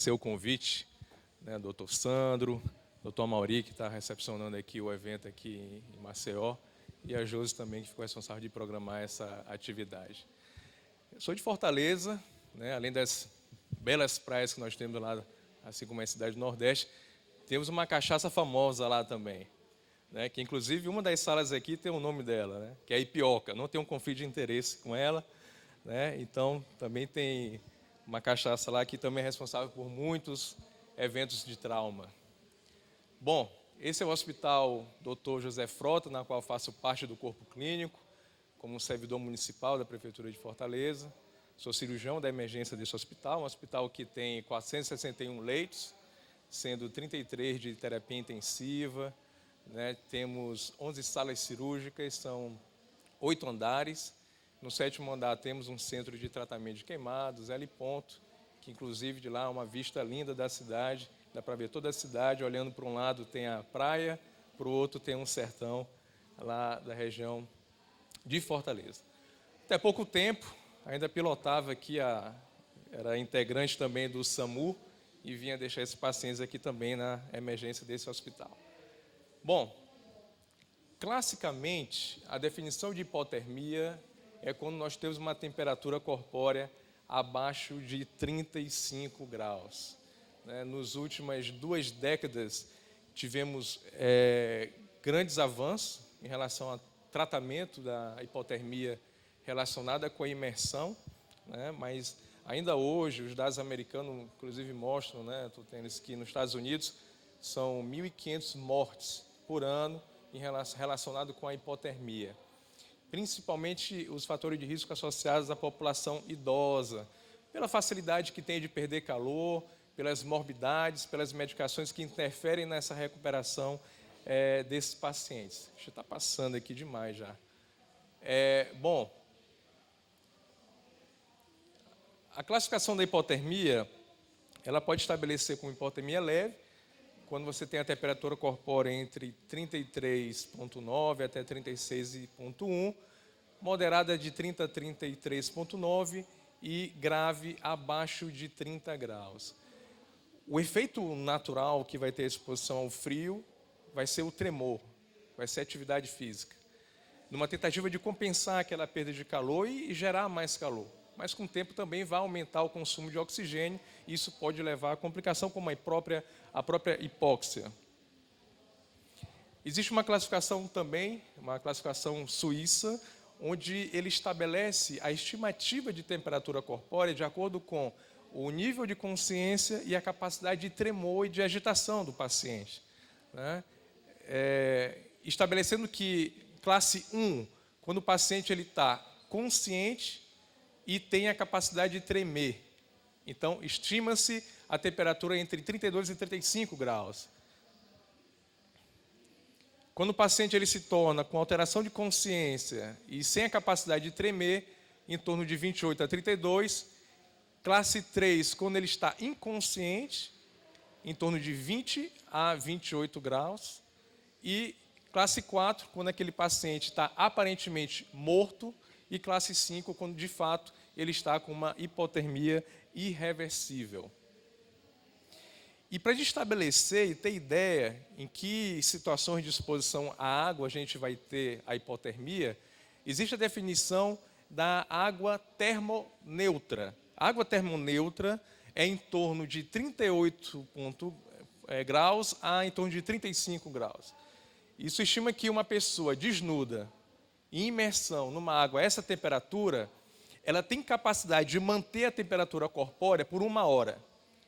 Seu convite, né, doutor Sandro, doutor Mauri, que está recepcionando aqui o evento aqui em Maceió, e a Josi também, que ficou responsável de programar essa atividade. Eu sou de Fortaleza, né, além das belas praias que nós temos lá, assim como a cidade do Nordeste, temos uma cachaça famosa lá também, né, que inclusive uma das salas aqui tem o nome dela, né, que é a Ipioca. Não tem um conflito de interesse com ela, né, então também tem uma cachaça lá que também é responsável por muitos eventos de trauma. Bom, esse é o Hospital Dr. José Frota, na qual faço parte do corpo clínico, como servidor municipal da Prefeitura de Fortaleza. Sou cirurgião da emergência desse hospital, um hospital que tem 461 leitos, sendo 33 de terapia intensiva, né? Temos 11 salas cirúrgicas, são 8 andares. No 7º andar temos um centro de tratamento de queimados, L ponto, que inclusive de lá é uma vista linda da cidade, dá para ver toda a cidade, olhando para um lado tem a praia, para o outro tem um sertão lá da região de Fortaleza. Até pouco tempo, ainda pilotava aqui, era integrante também do SAMU e vinha deixar esses pacientes aqui também na emergência desse hospital. Bom, classicamente, a definição de hipotermia é quando nós temos uma temperatura corpórea abaixo de 35 graus. Nas últimas 2 décadas, tivemos grandes avanços em relação ao tratamento da hipotermia relacionada com a imersão, né? Mas ainda hoje, os dados americanos, inclusive, mostram, né, estou tendo isso aqui nos Estados Unidos, são 1.500 mortes por ano relacionado com a hipotermia. Principalmente os fatores de risco associados à população idosa, pela facilidade que tem de perder calor, pelas morbidades, pelas medicações que interferem nessa recuperação desses pacientes. Deixa eu estar passando aqui demais já. Bom, a classificação da hipotermia, ela pode estabelecer como hipotermia leve, quando você tem a temperatura corpórea entre 33,9 até 36,1, moderada de 30 a 33,9 e grave abaixo de 30 graus. O efeito natural que vai ter exposição ao frio vai ser o tremor, vai ser a atividade física, numa tentativa de compensar aquela perda de calor e gerar mais calor. Mas com o tempo também vai aumentar o consumo de oxigênio e isso pode levar a complicação como a própria hipóxia. Existe uma classificação também, uma classificação suíça, onde ele estabelece a estimativa de temperatura corpórea de acordo com o nível de consciência e a capacidade de tremor e de agitação do paciente, né? Estabelecendo que classe 1, quando o paciente está consciente e tem a capacidade de tremer. Então, estima-se a temperatura entre 32 e 35 graus. Quando o paciente ele se torna com alteração de consciência e sem a capacidade de tremer, em torno de 28 a 32. Classe 3, quando ele está inconsciente, em torno de 20 a 28 graus. E classe 4, quando aquele paciente está aparentemente morto. E classe 5, quando de fato ele está com uma hipotermia irreversível. E para a gente estabelecer e ter ideia em que situações de exposição à água a gente vai ter a hipotermia, existe a definição da água termoneutra. A água termoneutra é em torno de 38 graus a em torno de 35 graus. Isso estima que uma pessoa desnuda, em imersão numa água a essa temperatura, ela tem capacidade de manter a temperatura corpórea por 1 hora.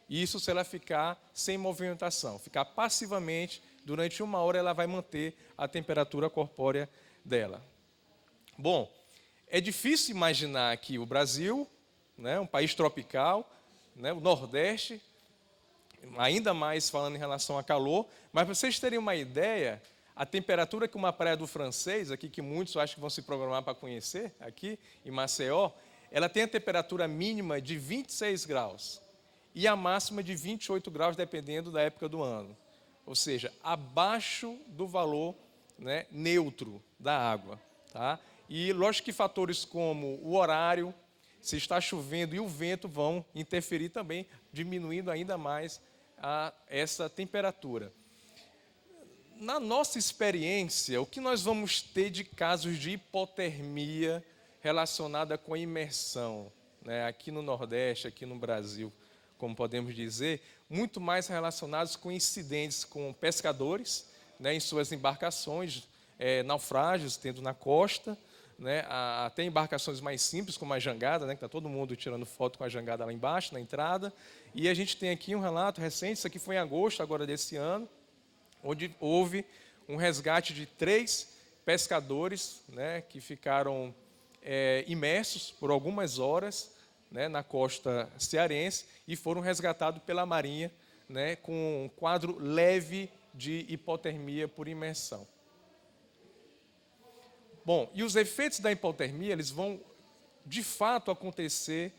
Isso se ela ficar sem movimentação, ficar passivamente, durante 1 hora ela vai manter a temperatura corpórea dela. Bom, é difícil imaginar que o Brasil, né, um país tropical, né, o Nordeste, ainda mais falando em relação a calor, mas para vocês terem uma ideia, a temperatura que uma praia do Francês, aqui que muitos acham que vão se programar para conhecer, aqui em Maceió, ela tem a temperatura mínima de 26 graus e a máxima de 28 graus, dependendo da época do ano. Ou seja, abaixo do valor, né, neutro da água. Tá? E lógico que fatores como o horário, se está chovendo e o vento vão interferir também, diminuindo ainda mais essa temperatura. Na nossa experiência, o que nós vamos ter de casos de hipotermia relacionada com a imersão, né? Aqui no Nordeste, aqui no Brasil, como podemos dizer, muito mais relacionados com incidentes com pescadores, né, em suas embarcações, naufrágios tendo na costa, né, até embarcações mais simples, como a jangada, né, que está todo mundo tirando foto com a jangada lá embaixo, na entrada. E a gente tem aqui um relato recente, isso aqui foi em agosto agora desse ano, onde houve um resgate de 3 pescadores, né, que ficaram imersos por algumas horas, né, na costa cearense e foram resgatados pela Marinha, né, com um quadro leve de hipotermia por imersão. Bom, e os efeitos da hipotermia, eles vão de fato acontecer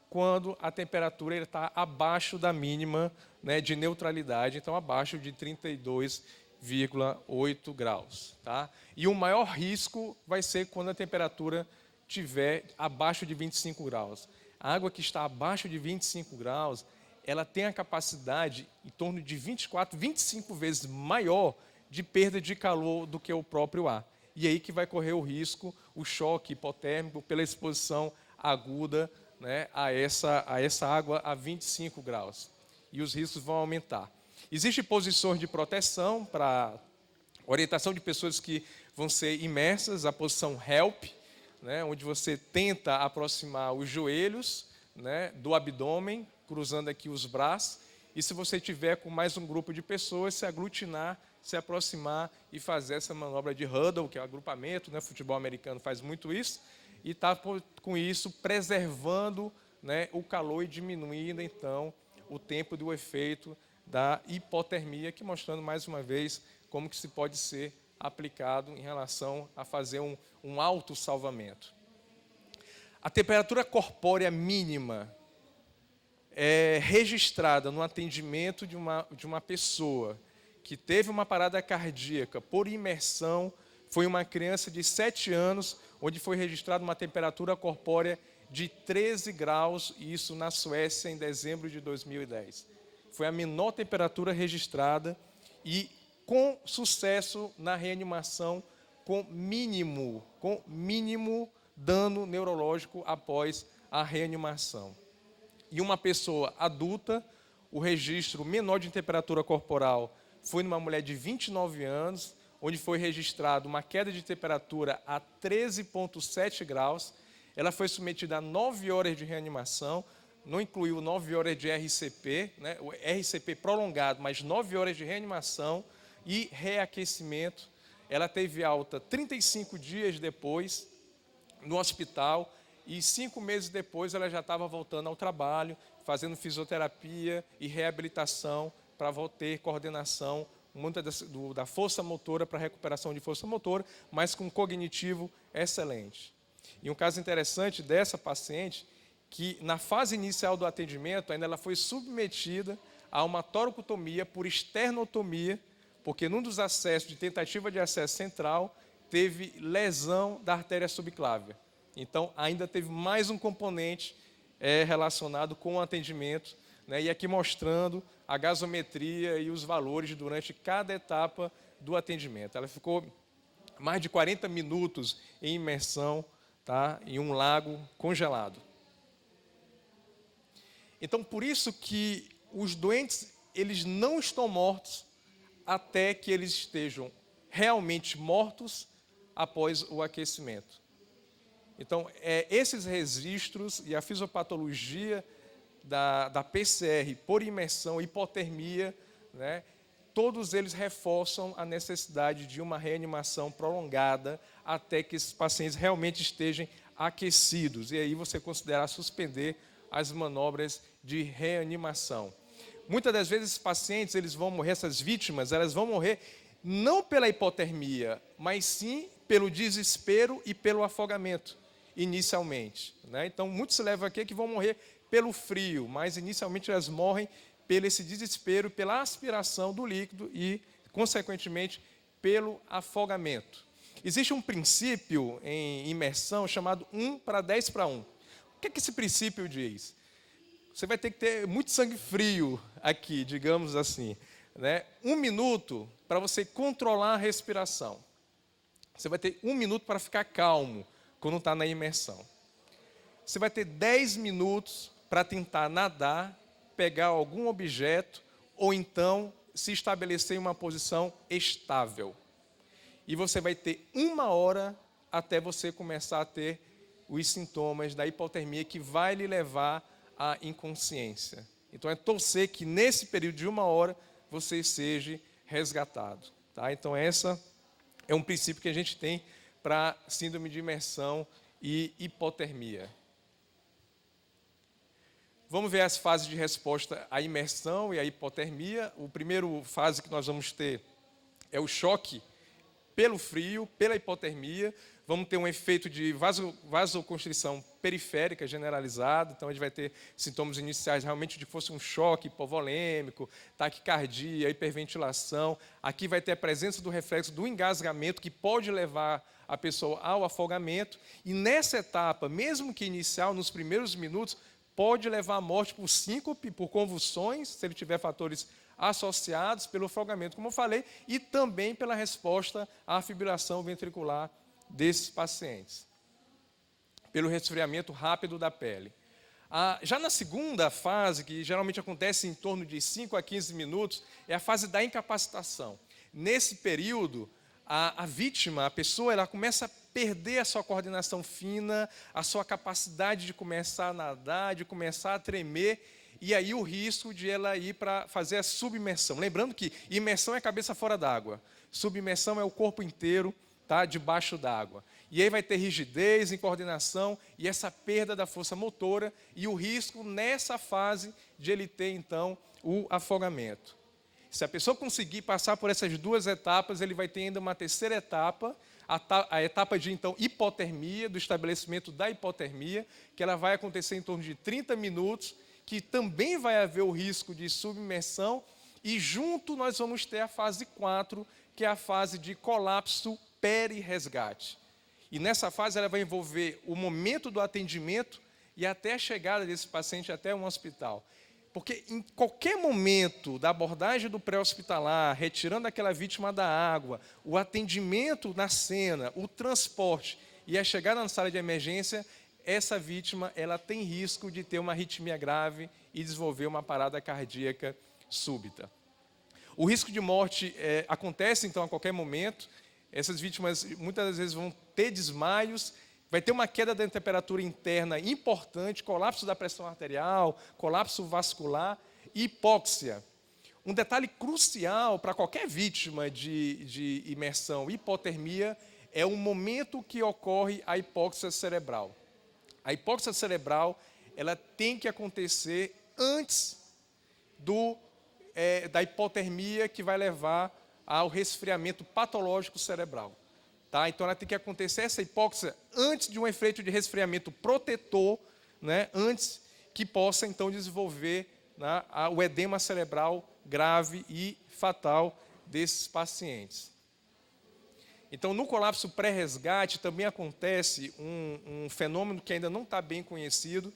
quando a temperatura está abaixo da mínima, né, de neutralidade, então abaixo de 32,8 graus. Tá? E o maior risco vai ser quando a temperatura estiver abaixo de 25 graus. A água que está abaixo de 25 graus, ela tem a capacidade em torno de 24, 25 vezes maior de perda de calor do que o próprio ar. E aí que vai correr o risco, o choque hipotérmico pela exposição aguda, né, a essa água a 25 graus. E os riscos vão aumentar. Existem posições de proteção para orientação de pessoas que vão ser imersas, a posição HELP, né, onde você tenta aproximar os joelhos, né, do abdômen, cruzando aqui os braços, e se você tiver com mais um grupo de pessoas, se aglutinar, se aproximar e fazer essa manobra de huddle, que é o agrupamento, né, futebol americano faz muito isso, e está com isso preservando, né, o calor e diminuindo então o tempo do efeito da hipotermia, aqui mostrando mais uma vez como que se pode ser aplicado em relação a fazer um autossalvamento. A temperatura corpórea mínima é registrada no atendimento de uma pessoa que teve uma parada cardíaca por imersão, foi uma criança de 7 anos, onde foi registrada uma temperatura corpórea de 13 graus, e isso na Suécia em dezembro de 2010. Foi a menor temperatura registrada e com sucesso na reanimação, com mínimo dano neurológico após a reanimação. E uma pessoa adulta, o registro menor de temperatura corporal foi numa mulher de 29 anos, onde foi registrado uma queda de temperatura a 13,7 graus. Ela foi submetida a 9 horas de reanimação, não incluiu 9 horas de RCP, né, o RCP prolongado, mas 9 horas de reanimação e reaquecimento. Ela teve alta 35 dias depois no hospital e 5 meses depois ela já estava voltando ao trabalho, fazendo fisioterapia e reabilitação para ter coordenação muita da força motora para recuperação de força motora, mas com cognitivo excelente. E um caso interessante dessa paciente, que na fase inicial do atendimento, ainda ela foi submetida a uma toracotomia por esternotomia, porque num dos acessos de tentativa de acesso central, teve lesão da artéria subclávia. Então, ainda teve mais um componente relacionado com o atendimento, né, e aqui mostrando a gasometria e os valores durante cada etapa do atendimento. Ela ficou mais de 40 minutos em imersão, tá, em um lago congelado. Então, por isso que os doentes, eles não estão mortos até que eles estejam realmente mortos após o aquecimento. Então, esses registros e a fisiopatologia da PCR por imersão, hipotermia, né, todos eles reforçam a necessidade de uma reanimação prolongada até que esses pacientes realmente estejam aquecidos. E aí você considerar suspender as manobras de reanimação. Muitas das vezes esses pacientes, eles vão morrer, essas vítimas, elas vão morrer não pela hipotermia, mas sim pelo desespero e pelo afogamento, inicialmente, né? Então, muitos se levam aqui que vão morrer pelo frio, mas inicialmente elas morrem pelo esse desespero, pela aspiração do líquido e, consequentemente, pelo afogamento. Existe um princípio em imersão chamado 1 para 10 para 1. O que é que esse princípio diz? Você vai ter que ter muito sangue frio aqui, digamos assim, né? 1 minuto para você controlar a respiração. Você vai ter 1 minuto para ficar calmo quando está na imersão. Você vai ter 10 minutos para tentar nadar, pegar algum objeto ou então se estabelecer em uma posição estável. E você vai ter 1 hora até você começar a ter os sintomas da hipotermia que vai lhe levar à inconsciência. Então é torcer que nesse período de 1 hora você seja resgatado. Tá? Então essa é um princípio que a gente tem para síndrome de imersão e hipotermia. Vamos ver as fases de resposta à imersão e à hipotermia. A primeira fase que nós vamos ter é o choque pelo frio, pela hipotermia. Vamos ter um efeito de vasoconstrição periférica generalizado. Então, a gente vai ter sintomas iniciais realmente de que fosse um choque hipovolêmico, taquicardia, hiperventilação. Aqui vai ter a presença do reflexo do engasgamento, que pode levar a pessoa ao afogamento. E nessa etapa, mesmo que inicial, nos primeiros minutos, pode levar à morte por síncope, por convulsões, se ele tiver fatores associados pelo afogamento, como eu falei, e também pela resposta à fibrilação ventricular desses pacientes, pelo resfriamento rápido da pele. Já na segunda fase, que geralmente acontece em torno de 5 a 15 minutos, é a fase da incapacitação. Nesse período, a vítima, a pessoa, ela começa a perder a sua coordenação fina, a sua capacidade de começar a nadar, de começar a tremer, e aí o risco de ela ir para fazer a submersão. Lembrando que imersão é cabeça fora d'água, submersão é o corpo inteiro, tá, debaixo d'água. E aí vai ter rigidez, incoordenação e essa perda da força motora e o risco nessa fase de ele ter, então, o afogamento. Se a pessoa conseguir passar por essas 2 etapas, ele vai ter ainda uma terceira etapa, a etapa de, então, hipotermia, do estabelecimento da hipotermia, que ela vai acontecer em torno de 30 minutos, que também vai haver o risco de submersão, e junto nós vamos ter a fase 4, que é a fase de colapso peri-resgate. E nessa fase ela vai envolver o momento do atendimento e até a chegada desse paciente até um hospital. Porque em qualquer momento da abordagem do pré-hospitalar, retirando aquela vítima da água, o atendimento na cena, o transporte e a chegada na sala de emergência, essa vítima ela tem risco de ter uma arritmia grave e desenvolver uma parada cardíaca súbita. O risco de morte acontece, então, a qualquer momento. Essas vítimas, muitas das vezes, vão ter desmaios, vai ter uma queda da temperatura interna importante, colapso da pressão arterial, colapso vascular e hipóxia. Um detalhe crucial para qualquer vítima de imersão e hipotermia é o momento que ocorre a hipóxia cerebral. A hipóxia cerebral ela tem que acontecer antes da hipotermia que vai levar ao resfriamento patológico cerebral. Tá? Então, ela tem que acontecer essa hipóxia antes de um efeito de resfriamento protetor, né? Antes que possa, então, desenvolver, né, o edema cerebral grave e fatal desses pacientes. Então, no colapso pré-resgate também acontece um fenômeno que ainda não está bem conhecido,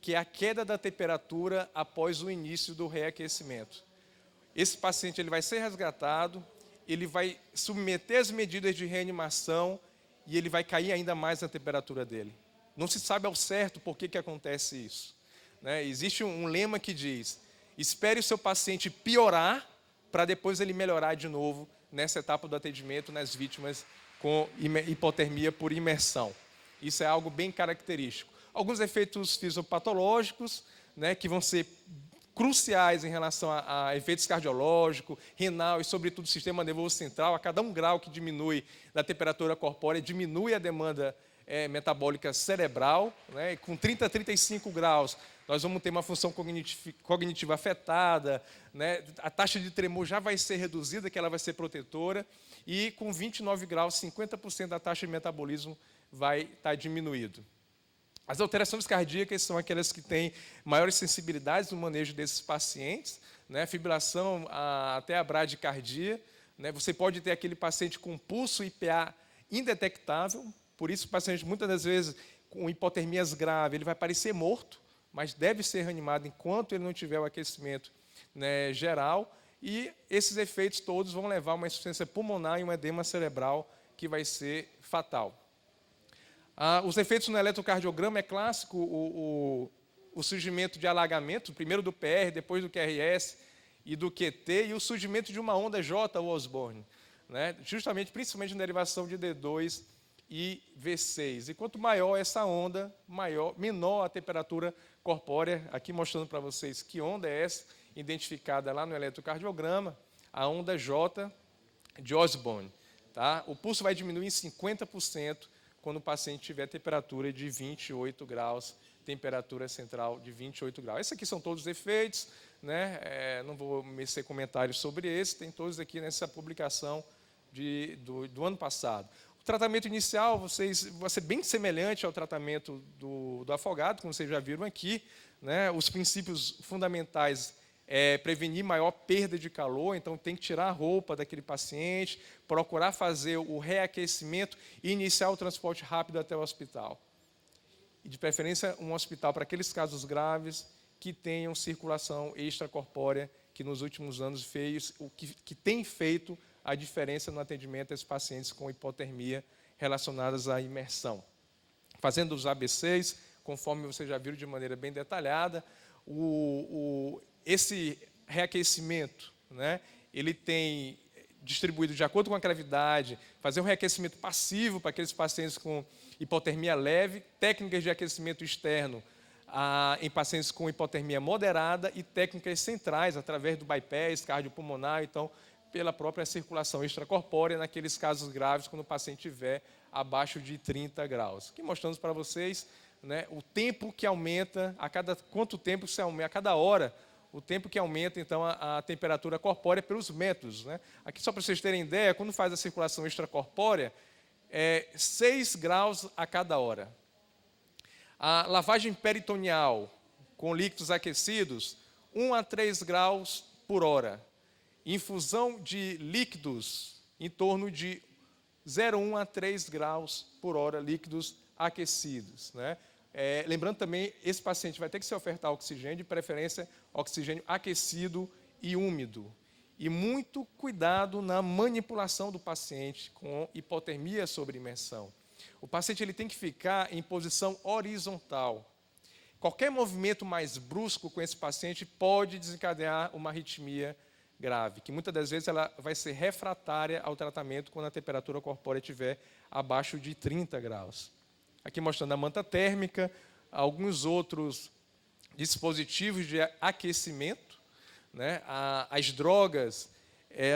que é a queda da temperatura após o início do reaquecimento. Esse paciente ele vai ser resgatado, ele vai submeter as medidas de reanimação e ele vai cair ainda mais na temperatura dele. Não se sabe ao certo por que acontece isso. Né? Existe um lema que diz, espere o seu paciente piorar para depois ele melhorar de novo nessa etapa do atendimento nas vítimas com hipotermia por imersão. Isso é algo bem característico. Alguns efeitos fisiopatológicos, né, que vão ser cruciais em relação a efeitos cardiológicos, renal e, sobretudo, sistema nervoso central. A cada 1 grau que diminui da temperatura corpórea, diminui a demanda metabólica cerebral. Né? Com 30 a 35 graus, nós vamos ter uma função cognitiva afetada, né? A taxa de tremor já vai ser reduzida, que ela vai ser protetora, e com 29 graus, 50% da taxa de metabolismo vai estar diminuído. As alterações cardíacas são aquelas que têm maiores sensibilidades no manejo desses pacientes, né? Fibrilação até a bradicardia. Né? Você pode ter aquele paciente com pulso IPA indetectável, por isso o paciente, muitas das vezes, com hipotermias graves, ele vai parecer morto, mas deve ser reanimado enquanto ele não tiver o aquecimento, né, geral, e esses efeitos todos vão levar a uma insuficiência pulmonar e um edema cerebral que vai ser fatal. Os efeitos no eletrocardiograma é clássico o surgimento de alagamento, primeiro do PR, depois do QRS e do QT, e o surgimento de uma onda J, o Osborne, né? Justamente, principalmente na derivação de D2 e V6. E quanto maior essa onda, menor a temperatura corpórea. Aqui mostrando para vocês que onda é essa, identificada lá no eletrocardiograma, a onda J de Osborne. Tá? O pulso vai diminuir em 50% quando o paciente tiver temperatura de 28 graus, temperatura central de 28 graus. Esses aqui são todos os efeitos, né? Não vou meter comentários sobre esse, tem todos aqui nessa publicação do ano passado. O tratamento inicial vai ser bem semelhante ao tratamento do afogado, como vocês já viram aqui, né? Os princípios fundamentais é prevenir maior perda de calor, então tem que tirar a roupa daquele paciente, procurar fazer o reaquecimento e iniciar o transporte rápido até o hospital. E, de preferência, um hospital para aqueles casos graves que tenham circulação extracorpórea, que nos últimos anos que tem feito a diferença no atendimento a esses pacientes com hipotermia relacionadas à imersão. Fazendo os ABCs, conforme vocês já viram de maneira bem detalhada, esse reaquecimento, né, ele tem distribuído de acordo com a gravidade, fazer um reaquecimento passivo para aqueles pacientes com hipotermia leve, técnicas de aquecimento externo em pacientes com hipotermia moderada e técnicas centrais, através do bypass cardiopulmonar, então, pela própria circulação extracorpórea, naqueles casos graves, quando o paciente estiver abaixo de 30 graus. Aqui mostrando para vocês, né, o tempo que aumenta, quanto tempo se aumenta, a cada hora, o tempo que aumenta, então, a temperatura corpórea pelos métodos, né? Aqui, só para vocês terem ideia, quando faz a circulação extracorpórea, 6 graus a cada hora. A lavagem peritoneal com líquidos aquecidos, 1 a 3 graus por hora. Infusão de líquidos em torno de 0,1 a 3 graus por hora, líquidos aquecidos, né? Lembrando também, esse paciente vai ter que se ofertar oxigênio, de preferência oxigênio aquecido e úmido. E muito cuidado na manipulação do paciente com hipotermia sobre imersão. O paciente ele tem que ficar em posição horizontal. Qualquer movimento mais brusco com esse paciente pode desencadear uma arritmia grave, que muitas das vezes ela vai ser refratária ao tratamento quando a temperatura corpórea estiver abaixo de 30 graus. Aqui mostrando a manta térmica, alguns outros dispositivos de aquecimento, né? As drogas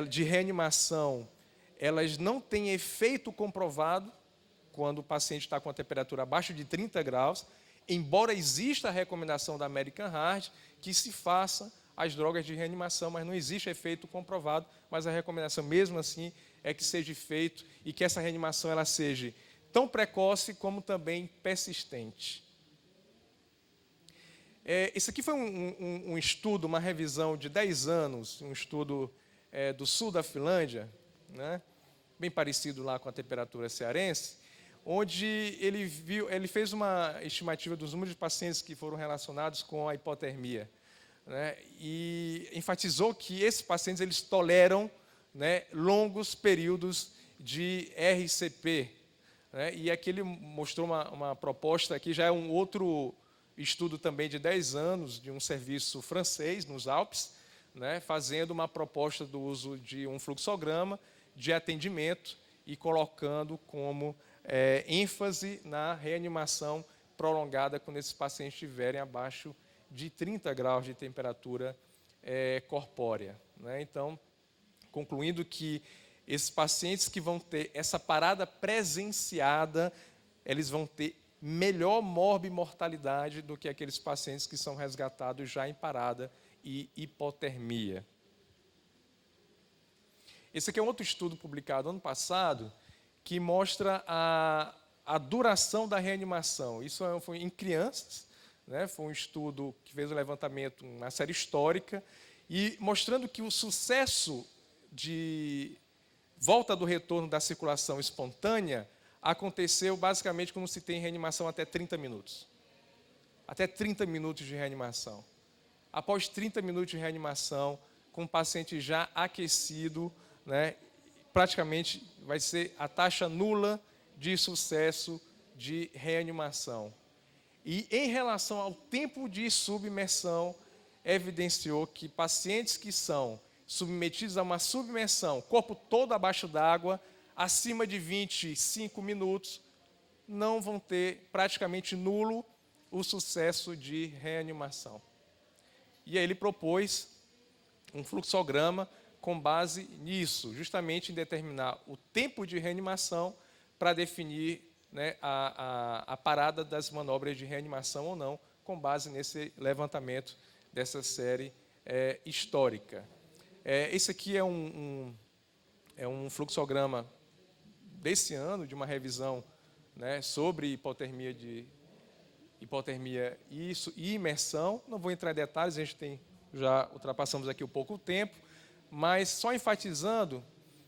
de reanimação, elas não têm efeito comprovado quando o paciente está com a temperatura abaixo de 30 graus, embora exista a recomendação da American Heart que se faça as drogas de reanimação, mas não existe efeito comprovado, mas a recomendação mesmo assim é que seja feito e que essa reanimação ela seja tão precoce como também persistente. Esse aqui foi um estudo, uma revisão de 10 anos, um estudo do sul da Finlândia, né, bem parecido lá com a temperatura cearense, onde ele fez uma estimativa dos números de pacientes que foram relacionados com a hipotermia, né, e enfatizou que esses pacientes eles toleram, né, longos períodos de RCP, né, e aqui ele mostrou uma proposta, aqui já é um outro estudo também de 10 anos, de um serviço francês nos Alpes, né, fazendo uma proposta do uso de um fluxograma de atendimento e colocando como ênfase na reanimação prolongada quando esses pacientes estiverem abaixo de 30 graus de temperatura corpórea, né? Então, concluindo que esses pacientes que vão ter essa parada presenciada, eles vão ter melhor morbimortalidade do que aqueles pacientes que são resgatados já em parada e hipotermia. Esse aqui é um outro estudo publicado ano passado, que mostra a duração da reanimação. Isso foi em crianças, né? Foi um estudo que fez um levantamento, uma série histórica, e mostrando que o sucesso de volta do retorno da circulação espontânea aconteceu basicamente como se tem reanimação até 30 minutos. Até 30 minutos de reanimação. Após 30 minutos de reanimação, com o paciente já aquecido, né, praticamente vai ser a taxa nula de sucesso de reanimação. E em relação ao tempo de submersão, evidenciou que pacientes que são submetidos a uma submersão, corpo todo abaixo d'água, acima de 25 minutos, não vão ter praticamente nulo o sucesso de reanimação. E aí ele propôs um fluxograma com base nisso, justamente em determinar o tempo de reanimação para definir, né, a parada das manobras de reanimação ou não, com base nesse levantamento dessa série histórica. Esse aqui é um fluxograma desse ano, de uma revisão, né, sobre hipotermia e imersão. Não vou entrar em detalhes, já ultrapassamos aqui um pouco o tempo, mas só enfatizando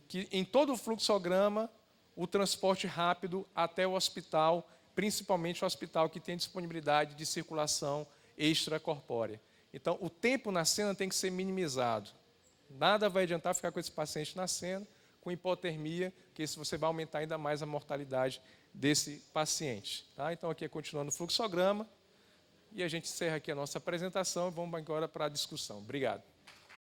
que em todo o fluxograma, o transporte rápido até o hospital, principalmente o hospital que tem disponibilidade de circulação extracorpórea. Então, o tempo na cena tem que ser minimizado. Nada vai adiantar ficar com esse paciente na cena, com hipotermia, porque isso você vai aumentar ainda mais a mortalidade desse paciente. Tá? Então, aqui continuando o fluxograma, e a gente encerra aqui a nossa apresentação e vamos agora para a discussão. Obrigado.